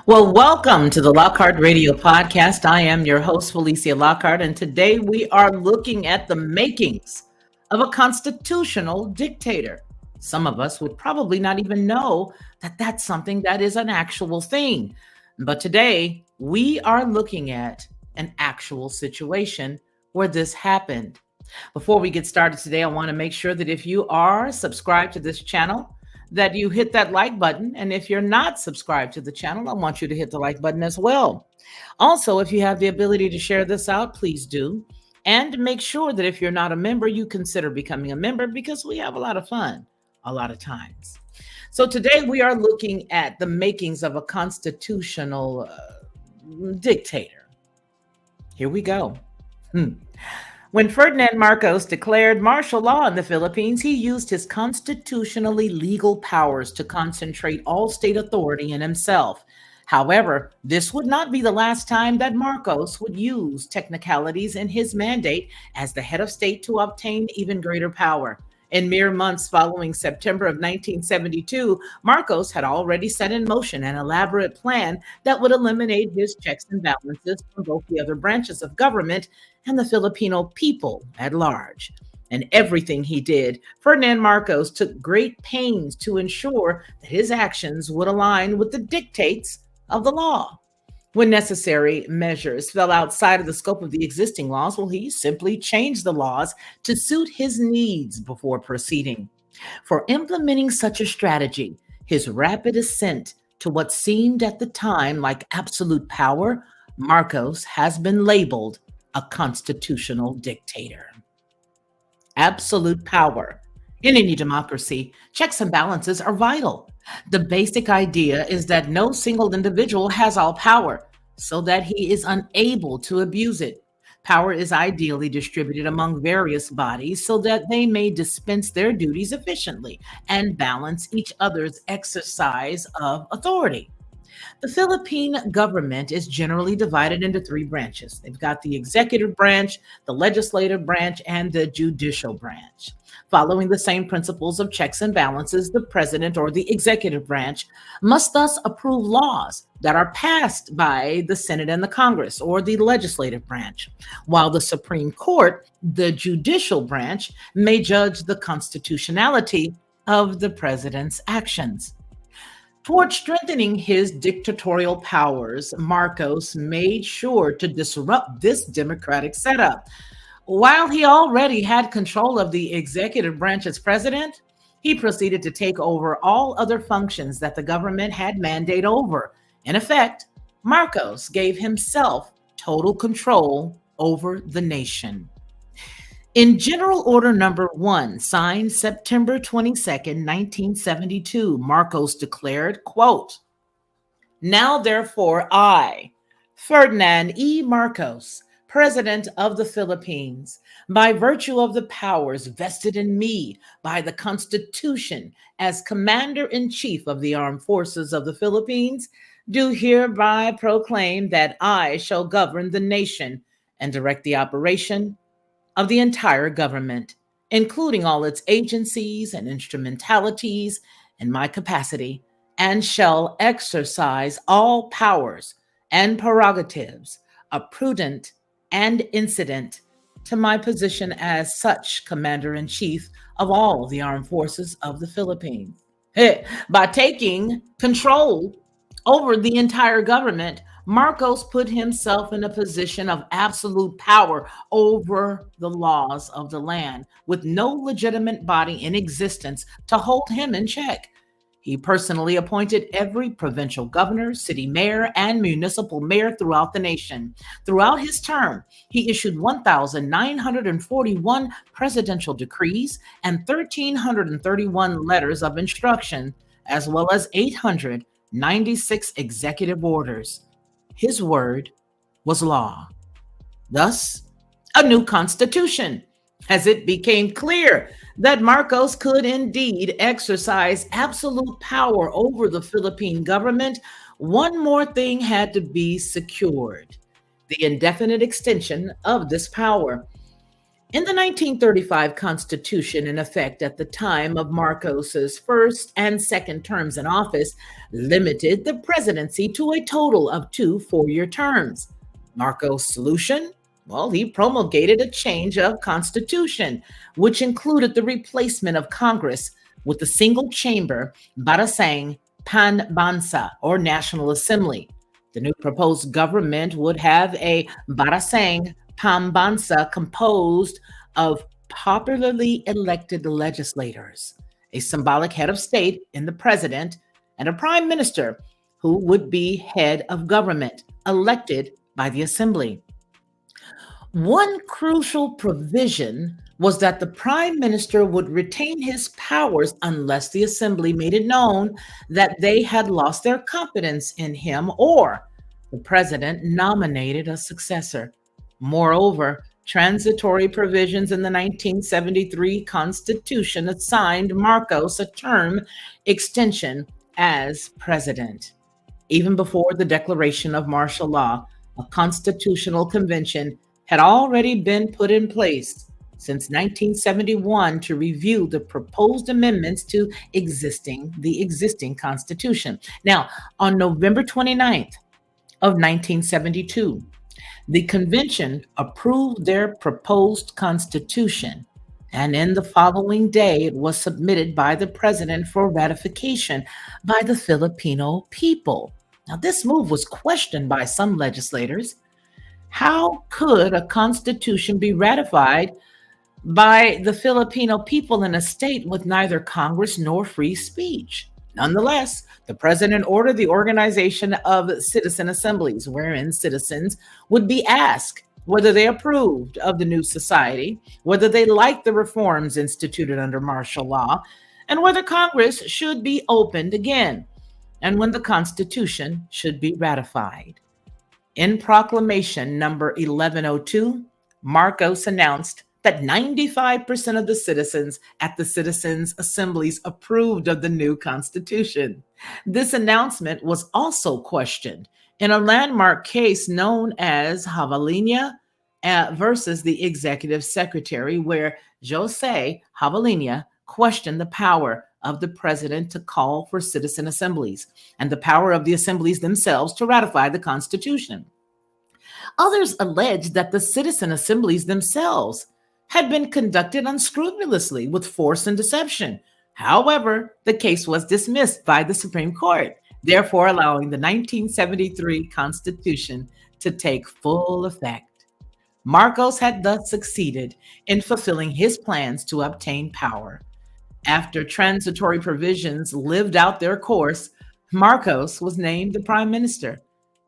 Well, welcome to the Lockhart Radio Podcast. I am your host, Felicia Lockhart, and today we are looking at the makings of a constitutional dictator. Some of us would probably not even know that that's something that is an actual thing. But today we are looking at an actual situation where this happened. Before we get started today, I want to make sure that if you are subscribed to this channel, that you hit that like button. And if you're not subscribed to the channel, I want you to hit the like button as well. Also, if you have the ability to share this out, please do. And make sure that if you're not a member, you consider becoming a member because we have a lot of fun a lot of times. So today we are looking at the makings of a constitutional dictator. Here we go. When Ferdinand Marcos declared martial law in the Philippines, he used his constitutionally legal powers to concentrate all state authority in himself. However, this would not be the last time that Marcos would use technicalities in his mandate as the head of state to obtain even greater power. In mere months following September of 1972, Marcos had already set in motion an elaborate plan that would eliminate his checks and balances from both the other branches of government and the Filipino people at large. And everything he did, Ferdinand Marcos took great pains to ensure that his actions would align with the dictates of the law. When necessary measures fell outside of the scope of the existing laws, well, he simply changed the laws to suit his needs before proceeding. For implementing such a strategy, his rapid ascent to what seemed at the time like absolute power, Marcos has been labeled a constitutional dictator. Absolute power. In any democracy, checks and balances are vital. The basic idea is that no single individual has all power, so that he is unable to abuse it. Power is ideally distributed among various bodies so that they may dispense their duties efficiently and balance each other's exercise of authority. The Philippine government is generally divided into three branches. They've got the executive branch, the legislative branch, and the judicial branch. Following the same principles of checks and balances, the president or the executive branch must thus approve laws that are passed by the Senate and the Congress or the legislative branch, while the Supreme Court, the judicial branch, may judge the constitutionality of the president's actions. Toward strengthening his dictatorial powers, Marcos made sure to disrupt this democratic setup. While he already had control of the executive branch as president, he proceeded to take over all other functions that the government had mandate over. In effect, Marcos gave himself total control over the nation. In General Order Number 1, signed September 22nd, 1972, Marcos declared, quote, "Now therefore I, Ferdinand E. Marcos, President of the Philippines, by virtue of the powers vested in me by the Constitution as Commander-in-Chief of the Armed Forces of the Philippines, do hereby proclaim that I shall govern the nation and direct the operation of the entire government, including all its agencies and instrumentalities in my capacity, and shall exercise all powers and prerogatives prudent and incident to my position as such Commander-in-Chief of all the armed forces of the Philippines." By taking control over the entire government, Marcos put himself in a position of absolute power over the laws of the land, with no legitimate body in existence to hold him in check. He personally appointed every provincial governor, city mayor, and municipal mayor throughout the nation. Throughout his term, he issued 1,941 presidential decrees and 1,331 letters of instruction, as well as 896 executive orders. His word was law. Thus, a new constitution, as it became clear that Marcos could indeed exercise absolute power over the Philippine government. One more thing had to be secured: the indefinite extension of this power. In the 1935 Constitution, in effect at the time of Marcos's first and second terms in office, limited the presidency to a total of 2 four-year terms. Marcos' solution? Well, he promulgated a change of constitution, which included the replacement of Congress with the single chamber Barasang Panbansa, or National Assembly. The new proposed government would have a Barasang Pambansa composed of popularly elected legislators, a symbolic head of state in the president, and a prime minister who would be head of government, elected by the assembly. One crucial provision was that the prime minister would retain his powers unless the assembly made it known that they had lost their confidence in him or the president nominated a successor. Moreover, transitory provisions in the 1973 Constitution assigned Marcos a term extension as president. Even before the declaration of martial law, a constitutional convention had already been put in place since 1971 to review the proposed amendments to the existing Constitution. Now, on November 29th of 1972, the convention approved their proposed constitution, and in the following day, it was submitted by the president for ratification by the Filipino people. Now, this move was questioned by some legislators. How could a constitution be ratified by the Filipino people in a state with neither Congress nor free speech? Nonetheless, the president ordered the organization of citizen assemblies, wherein citizens would be asked whether they approved of the new society, whether they liked the reforms instituted under martial law, and whether Congress should be opened again, and when the Constitution should be ratified. In proclamation number 1102, Marcos announced that 95% of the citizens at the citizens' assemblies approved of the new constitution. This announcement was also questioned in a landmark case known as Javaliña versus the executive secretary, where Jose Javaliña questioned the power of the president to call for citizen assemblies and the power of the assemblies themselves to ratify the Constitution. Others alleged that the citizen assemblies themselves had been conducted unscrupulously with force and deception. However, the case was dismissed by the Supreme Court, therefore allowing the 1973 Constitution to take full effect. Marcos had thus succeeded in fulfilling his plans to obtain power. After transitory provisions lived out their course, Marcos was named the prime minister.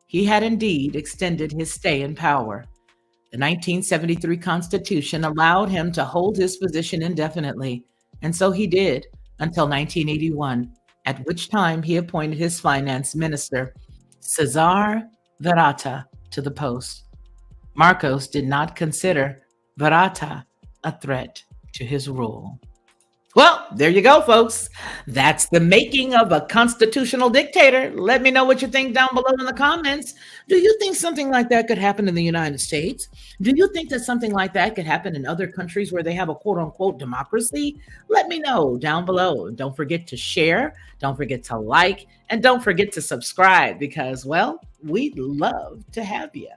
He had indeed extended his stay in power. The 1973 Constitution allowed him to hold his position indefinitely, and so he did until 1981, at which time he appointed his finance minister, Cesar Virata, to the post. Marcos did not consider Virata a threat to his rule. Well, there you go, folks. That's the making of a constitutional dictator. Let me know what you think down below in the comments. Do you think something like that could happen in the United States? Do you think that something like that could happen in other countries where they have a quote unquote democracy? Let me know down below. Don't forget to share. Don't forget to like. And don't forget to subscribe because, well, we'd love to have you.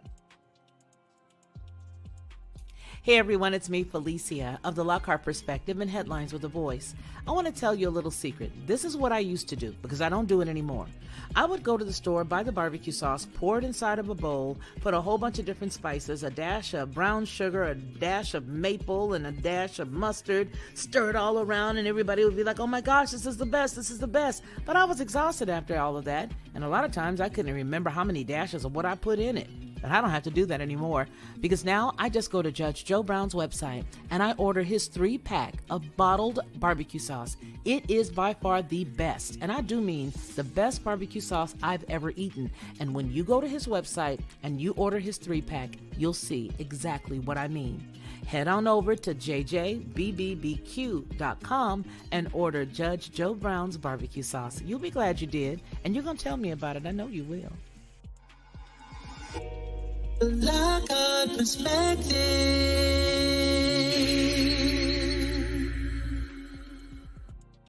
Hey everyone, it's me, Felicia, of the Lockhart Perspective and Headlines with a Voice. I want to tell you a little secret. This is what I used to do because I don't do it anymore. I would go to the store, buy the barbecue sauce, pour it inside of a bowl, put a whole bunch of different spices, a dash of brown sugar, a dash of maple, and a dash of mustard, stir it all around, and everybody would be like, oh my gosh, this is the best, this is the best. But I was exhausted after all of that, and a lot of times I couldn't remember how many dashes of what I put in it. But I don't have to do that anymore because now I just go to Judge Joe Brown's website and I order his 3-pack of bottled barbecue sauce. It is by far the best, and I do mean the best barbecue sauce I've ever eaten. And when you go to his website and you order his 3-pack, you'll see exactly what I mean. Head on over to jjbbbq.com and order Judge Joe Brown's barbecue sauce. You'll be glad you did, and you're going to tell me about it. I know you will. Lockhart Perspective.